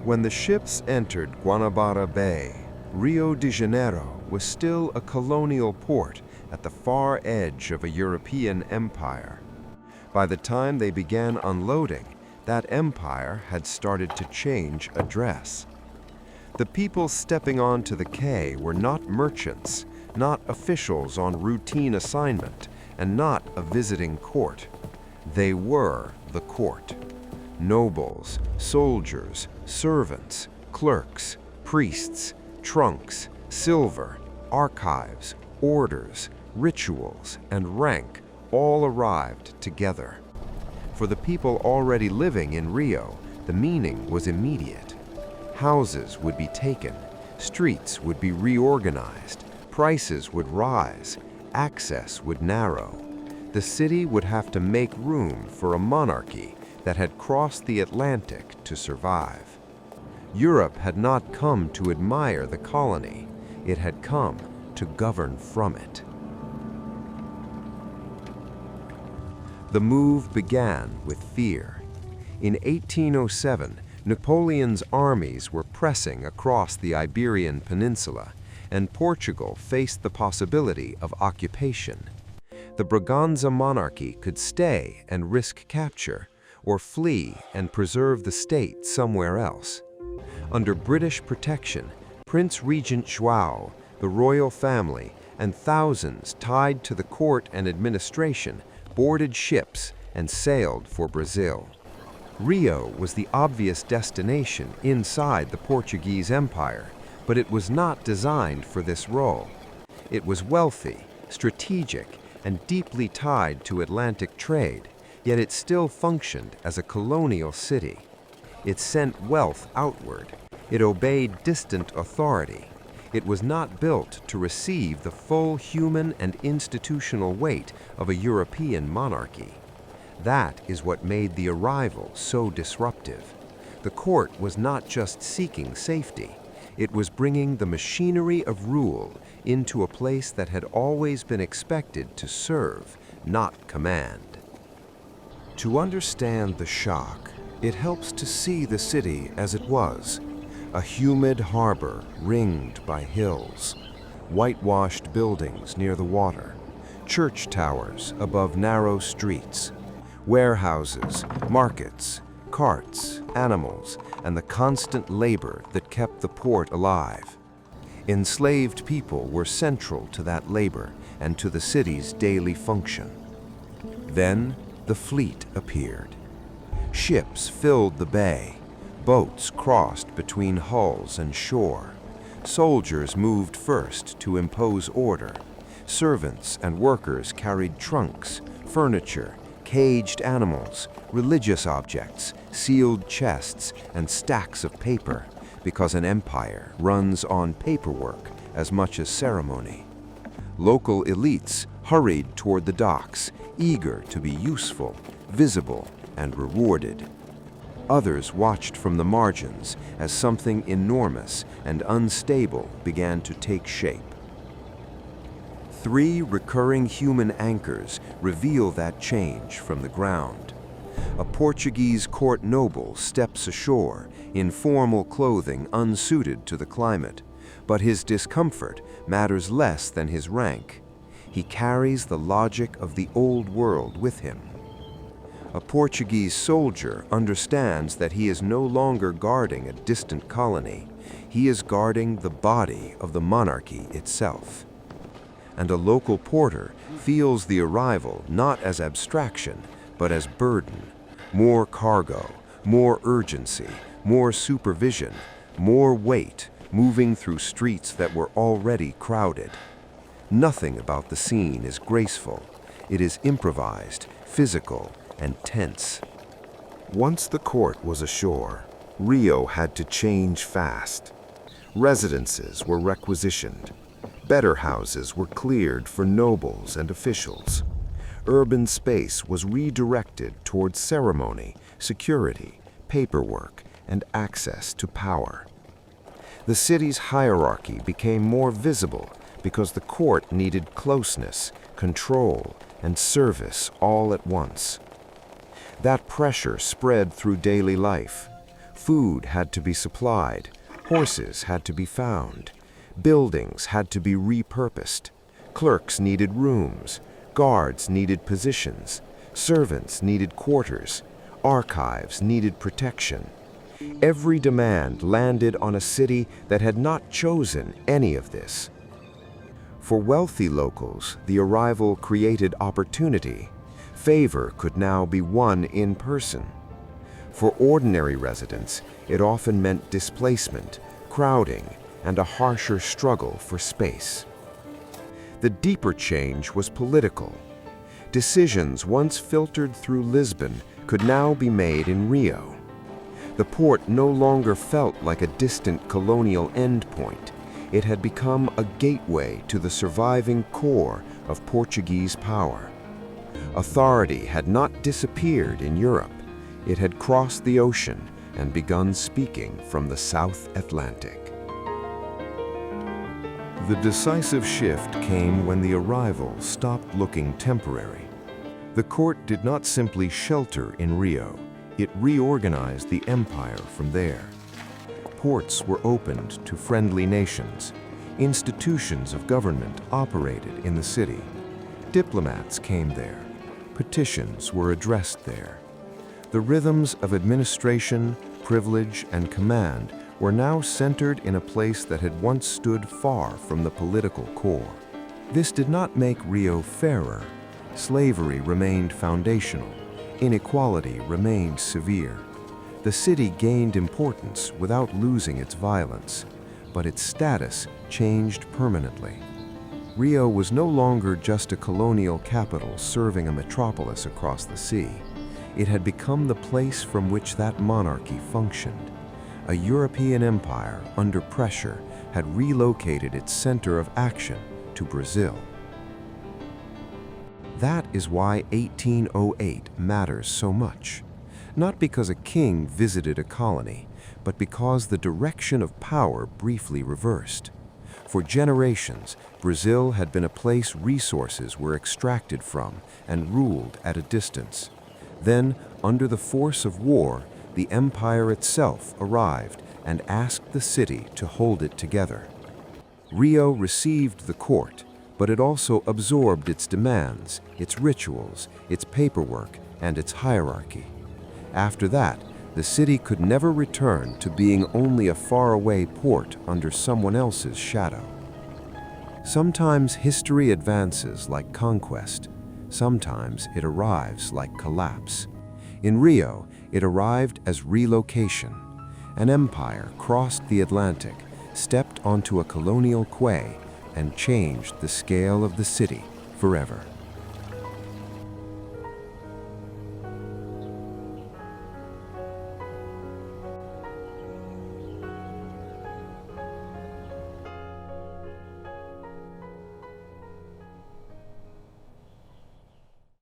When the ships entered Guanabara Bay, Rio de Janeiro was still a colonial port at the far edge of a European empire. By the time they began unloading, that empire had started to change address. The people stepping onto the quay were not merchants, not officials on routine assignment, and not a visiting court. They were the court. Nobles, soldiers, servants, clerks, priests, trunks, silver, archives, orders, rituals, and rank all arrived together. For the people already living in Rio, the meaning was immediate. Houses would be taken, streets would be reorganized, prices would rise, access would narrow. The city would have to make room for a monarchy that had crossed the Atlantic to survive. Europe had not come to admire the colony, it had come to govern from it. The move began with fear. In 1807, Napoleon's armies were pressing across the Iberian Peninsula, and Portugal faced the possibility of occupation. The Braganza monarchy could stay and risk capture, or flee and preserve the state somewhere else. Under British protection, Prince Regent João, the royal family, and thousands tied to the court and administration boarded ships and sailed for Brazil. Rio was the obvious destination inside the Portuguese Empire, but it was not designed for this role. It was wealthy, strategic, and deeply tied to Atlantic trade, yet it still functioned as a colonial city. It sent wealth outward. It obeyed distant authority. It was not built to receive the full human and institutional weight of a European monarchy. That is what made the arrival so disruptive. The court was not just seeking safety. It was bringing the machinery of rule into a place that had always been expected to serve, not command. To understand the shock, it helps to see the city as it was, a humid harbor ringed by hills, whitewashed buildings near the water, church towers above narrow streets, warehouses, markets, carts, animals, and the constant labor that kept the port alive. Enslaved people were central to that labor and to the city's daily function. Then the fleet appeared. Ships filled the bay. Boats crossed between hulls and shore. Soldiers moved first to impose order. Servants and workers carried trunks, furniture, caged animals, religious objects, sealed chests, and stacks of paper, because an empire runs on paperwork as much as ceremony. Local elites hurried toward the docks, eager to be useful, visible, and rewarded. Others watched from the margins as something enormous and unstable began to take shape. 3 recurring human anchors reveal that change from the ground. A Portuguese court noble steps ashore in formal clothing unsuited to the climate, but his discomfort matters less than his rank. He carries the logic of the old world with him. A Portuguese soldier understands that he is no longer guarding a distant colony. He is guarding the body of the monarchy itself. And a local porter feels the arrival not as abstraction, but as burden. More cargo, more urgency, more supervision, more weight moving through streets that were already crowded. Nothing about the scene is graceful. It is improvised, physical, and tense. Once the court was ashore, Rio had to change fast. Residences were requisitioned. Better houses were cleared for nobles and officials. Urban space was redirected towards ceremony, security, paperwork, and access to power. The city's hierarchy became more visible because the court needed closeness, control, and service all at once. That pressure spread through daily life. Food had to be supplied, horses had to be found, buildings had to be repurposed, clerks needed rooms, guards needed positions, servants needed quarters, archives needed protection. Every demand landed on a city that had not chosen any of this. For wealthy locals, the arrival created opportunity. Favor could now be won in person. For ordinary residents, it often meant displacement, crowding, and a harsher struggle for space. The deeper change was political. Decisions once filtered through Lisbon could now be made in Rio. The port no longer felt like a distant colonial endpoint. It had become a gateway to the surviving core of Portuguese power. Authority had not disappeared in Europe. It had crossed the ocean and begun speaking from the South Atlantic. The decisive shift came when the arrival stopped looking temporary. The court did not simply shelter in Rio. It reorganized the empire from there. Ports were opened to friendly nations. Institutions of government operated in the city. Diplomats came there. Petitions were addressed there. The rhythms of administration, privilege, and command were now centered in a place that had once stood far from the political core. This did not make Rio fairer. Slavery remained foundational. Inequality remained severe. The city gained importance without losing its violence, but its status changed permanently. Rio was no longer just a colonial capital serving a metropolis across the sea. It had become the place from which that monarchy functioned. A European empire, under pressure, had relocated its center of action to Brazil. That is why 1808 matters so much. Not because a king visited a colony, but because the direction of power briefly reversed. For generations, Brazil had been a place resources were extracted from and ruled at a distance. Then, under the force of war, the empire itself arrived and asked the city to hold it together. Rio received the court, but it also absorbed its demands, its rituals, its paperwork, and its hierarchy. After that, the city could never return to being only a faraway port under someone else's shadow. Sometimes history advances like conquest. Sometimes it arrives like collapse. In Rio, it arrived as relocation. An empire crossed the Atlantic, stepped onto a colonial quay, and changed the scale of the city forever.